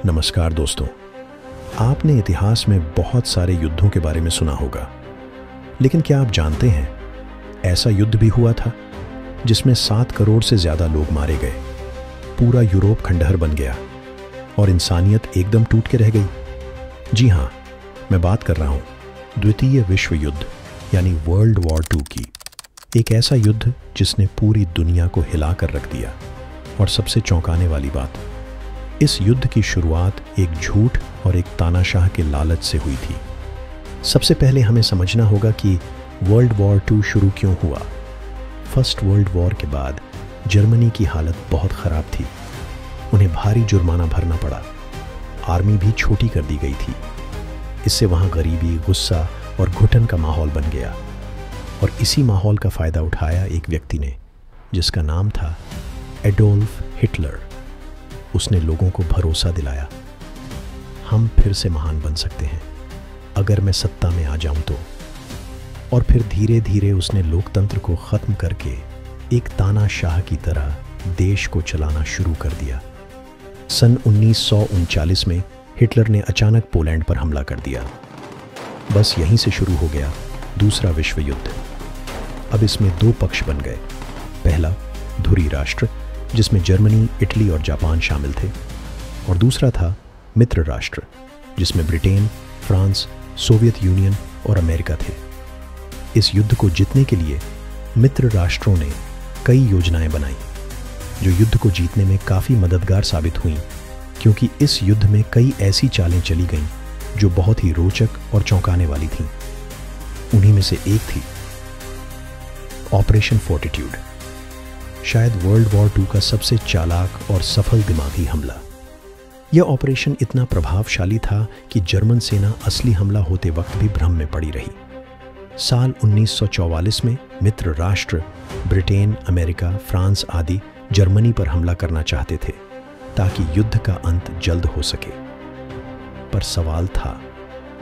नमस्कार दोस्तों। आपने इतिहास में बहुत सारे युद्धों के बारे में सुना होगा, लेकिन क्या आप जानते हैं ऐसा युद्ध भी हुआ था जिसमें 7 करोड़ से ज़्यादा लोग मारे गए, पूरा यूरोप खंडहर बन गया और इंसानियत एकदम टूट के रह गई। जी हाँ, मैं बात कर रहा हूँ द्वितीय विश्व युद्ध यानी वर्ल्ड वॉर 2 की। एक ऐसा युद्ध जिसने पूरी दुनिया को हिला कर रख दिया। और सबसे चौंकाने वाली बात, इस युद्ध की शुरुआत एक झूठ और एक तानाशाह के लालच से हुई थी। सबसे पहले हमें समझना होगा कि वर्ल्ड वॉर 2 शुरू क्यों हुआ। फर्स्ट वर्ल्ड वॉर के बाद जर्मनी की हालत बहुत ख़राब थी। उन्हें भारी जुर्माना भरना पड़ा, आर्मी भी छोटी कर दी गई थी। इससे वहाँ गरीबी, गुस्सा और घुटन का माहौल बन गया। और इसी माहौल का फ़ायदा उठाया एक व्यक्ति ने, जिसका नाम था एडोल्फ हिटलर। उसने लोगों को भरोसा दिलाया, हम फिर से महान बन सकते हैं अगर मैं सत्ता में आ जाऊं तो। और फिर धीरे धीरे उसने लोकतंत्र को ख़त्म करके एक तानाशाह की तरह देश को चलाना शुरू कर दिया। सन 1939 में हिटलर ने अचानक पोलैंड पर हमला कर दिया। बस यहीं से शुरू हो गया दूसरा विश्व युद्ध। अब इसमें 2 पक्ष बन गए। पहला धुरी राष्ट्र, जिसमें जर्मनी, इटली और जापान शामिल थे, और दूसरा था मित्र राष्ट्र, जिसमें ब्रिटेन, फ्रांस, सोवियत यूनियन और अमेरिका थे। इस युद्ध को जीतने के लिए मित्र राष्ट्रों ने कई योजनाएं बनाई, जो युद्ध को जीतने में काफ़ी मददगार साबित हुईं, क्योंकि इस युद्ध में कई ऐसी चालें चली गईं जो बहुत ही रोचक और चौंकाने वाली थीं। उन्हीं में से एक थी ऑपरेशन फोर्टिट्यूड, शायद वर्ल्ड वॉर 2 का सबसे चालाक और सफल दिमागी हमला। यह ऑपरेशन इतना प्रभावशाली था कि जर्मन सेना असली हमला होते वक्त भी भ्रम में पड़ी रही। साल 1944 में मित्र राष्ट्र ब्रिटेन, अमेरिका, फ्रांस आदि जर्मनी पर हमला करना चाहते थे ताकि युद्ध का अंत जल्द हो सके। पर सवाल था,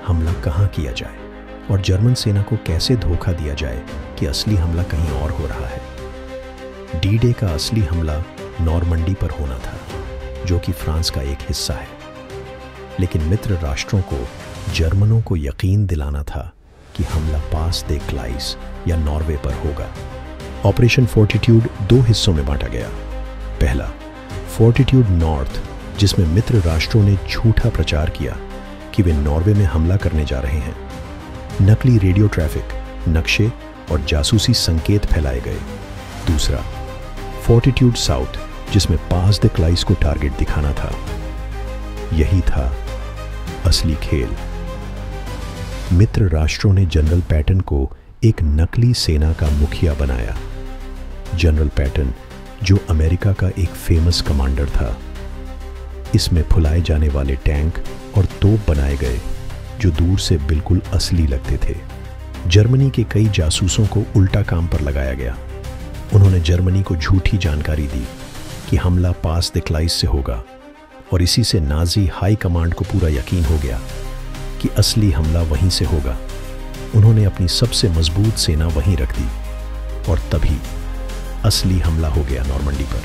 हमला कहाँ किया जाए और जर्मन सेना को कैसे धोखा दिया जाए कि असली हमला कहीं और हो रहा है। डी-डे का असली हमला नॉर्मंडी पर होना था, जो कि फ्रांस का एक हिस्सा है। लेकिन मित्र राष्ट्रों को जर्मनों को यकीन दिलाना था कि हमला पास दे क्लाइस या नॉर्वे पर होगा। ऑपरेशन फोर्टिट्यूड 2 हिस्सों में बांटा गया। पहला फोर्टिट्यूड नॉर्थ, जिसमें मित्र राष्ट्रों ने झूठा प्रचार किया कि वे नॉर्वे में हमला करने जा रहे हैं। नकली रेडियो ट्रैफिक, नक्शे और जासूसी संकेत फैलाए गए। दूसरा फोर्टिट्यूड साउथ, जिसमें पास द क्लाइस को टारगेट दिखाना था। यही था असली खेल। मित्र राष्ट्रों ने जनरल पैटन को एक नकली सेना का मुखिया बनाया। जनरल पैटन, जो अमेरिका का एक फेमस कमांडर था। इसमें फुलाए जाने वाले टैंक और तोप बनाए गए जो दूर से बिल्कुल असली लगते थे। जर्मनी के कई जासूसों को उल्टा काम पर लगाया गया। उन्होंने जर्मनी को झूठी जानकारी दी कि हमला पास द क्लाइस से होगा, और इसी से नाजी हाई कमांड को पूरा यकीन हो गया कि असली हमला वहीं से होगा। उन्होंने अपनी सबसे मजबूत सेना वहीं रख दी, और तभी असली हमला हो गया नॉर्मंडी पर।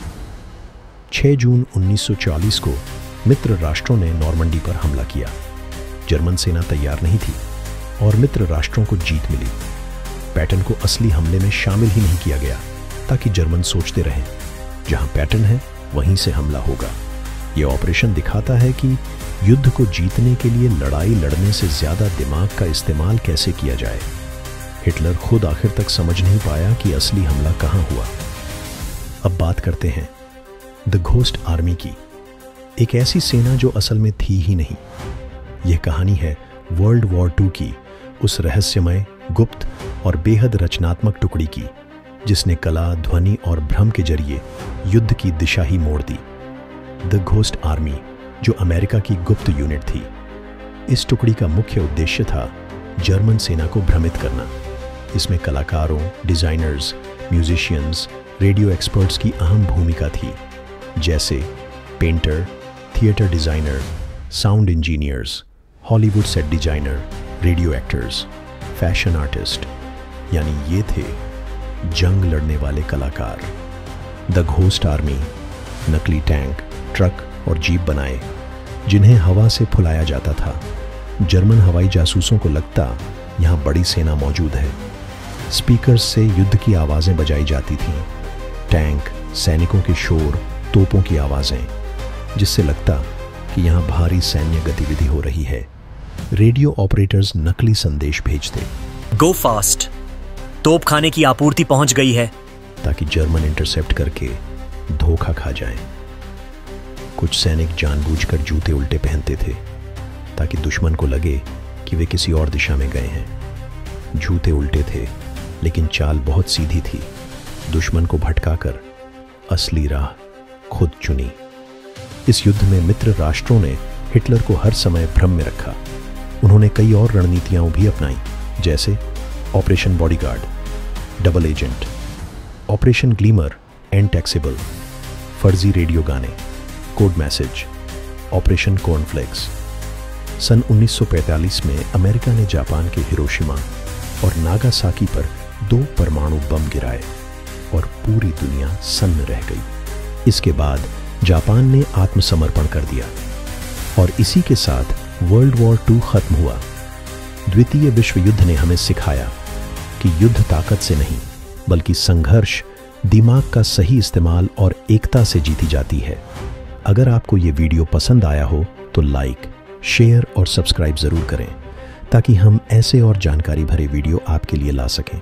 6 जून 1940 को मित्र राष्ट्रों ने नॉर्मंडी पर हमला किया। जर्मन सेना तैयार नहीं थी और मित्र राष्ट्रों को जीत मिली। पैटन को असली हमले में शामिल ही नहीं किया गया ताकि जर्मन सोचते रहें, जहां पैटर्न है वहीं से हमला होगा। यह ऑपरेशन दिखाता है कि युद्ध को जीतने के लिए लड़ाई लड़ने से ज़्यादा दिमाग का इस्तेमाल कैसे किया जाए। हिटलर खुद आखिर तक समझ नहीं पाया कि असली हमला कहाँ हुआ। अब बात करते हैं द घोस्ट आर्मी की, एक ऐसी सेना जो असल में थी ही नहीं। यह कहानी है वर्ल्ड वॉर 2 की, उस रहस्यमय, गुप्त और बेहद रचनात्मक टुकड़ी की, जिसने कला, ध्वनि और भ्रम के जरिए युद्ध की दिशा ही मोड़ दी। द घोस्ट आर्मी, जो अमेरिका की गुप्त यूनिट थी। इस टुकड़ी का मुख्य उद्देश्य था जर्मन सेना को भ्रमित करना। इसमें कलाकारों, डिजाइनर्स, म्यूजिशियंस, रेडियो एक्सपर्ट्स की अहम भूमिका थी, जैसे painter, theatre designer, sound engineers, Hollywood set designer, radio actors, fashion artist. यानी ये थे जंग लड़ने वाले कलाकार। द घोस्ट आर्मी नकली टैंक, ट्रक और जीप बनाए, जिन्हें हवा से फुलाया जाता था। जर्मन हवाई जासूसों को लगता यहाँ बड़ी सेना मौजूद है। स्पीकर्स से युद्ध की आवाज़ें बजाई जाती थीं, टैंक, सैनिकों के शोर, तोपों की आवाज़ें, जिससे लगता कि यहाँ भारी सैन्य गतिविधि हो रही है। रेडियो ऑपरेटर्स नकली संदेश भेजते, गो फास्ट, तोप खाने की आपूर्ति पहुंच गई है, ताकि जर्मन इंटरसेप्ट करके धोखा खा जाएं। कुछ सैनिक जानबूझकर जूते उल्टे पहनते थे ताकि दुश्मन को लगे कि वे किसी और दिशा में गए हैं। जूते उल्टे थे, लेकिन चाल बहुत सीधी थी। दुश्मन को भटकाकर असली राह खुद चुनी। इस युद्ध में मित्र राष्ट्रों ने हिटलर को हर समय भ्रम में रखा। उन्होंने कई और रणनीतियां भी अपनाई, जैसे operation bodyguard, double agent, operation glimmer, and taxable, फर्जी रेडियो गाने, कोड मैसेज, ऑपरेशन कॉर्नफ्लेक्स। सन 1945 में अमेरिका ने जापान के हिरोशिमा और नागासाकी पर 2 परमाणु बम गिराए और पूरी दुनिया सन्न रह गई। इसके बाद जापान ने आत्मसमर्पण कर दिया और इसी के साथ वर्ल्ड वॉर 2 खत्म हुआ। द्वितीय विश्व युद्ध ने हमें सिखाया कि युद्ध ताकत से नहीं, बल्कि संघर्ष, दिमाग का सही इस्तेमाल और एकता से जीती जाती है। अगर आपको ये वीडियो पसंद आया हो तो लाइक, शेयर और सब्सक्राइब ज़रूर करें, ताकि हम ऐसे और जानकारी भरे वीडियो आपके लिए ला सकें।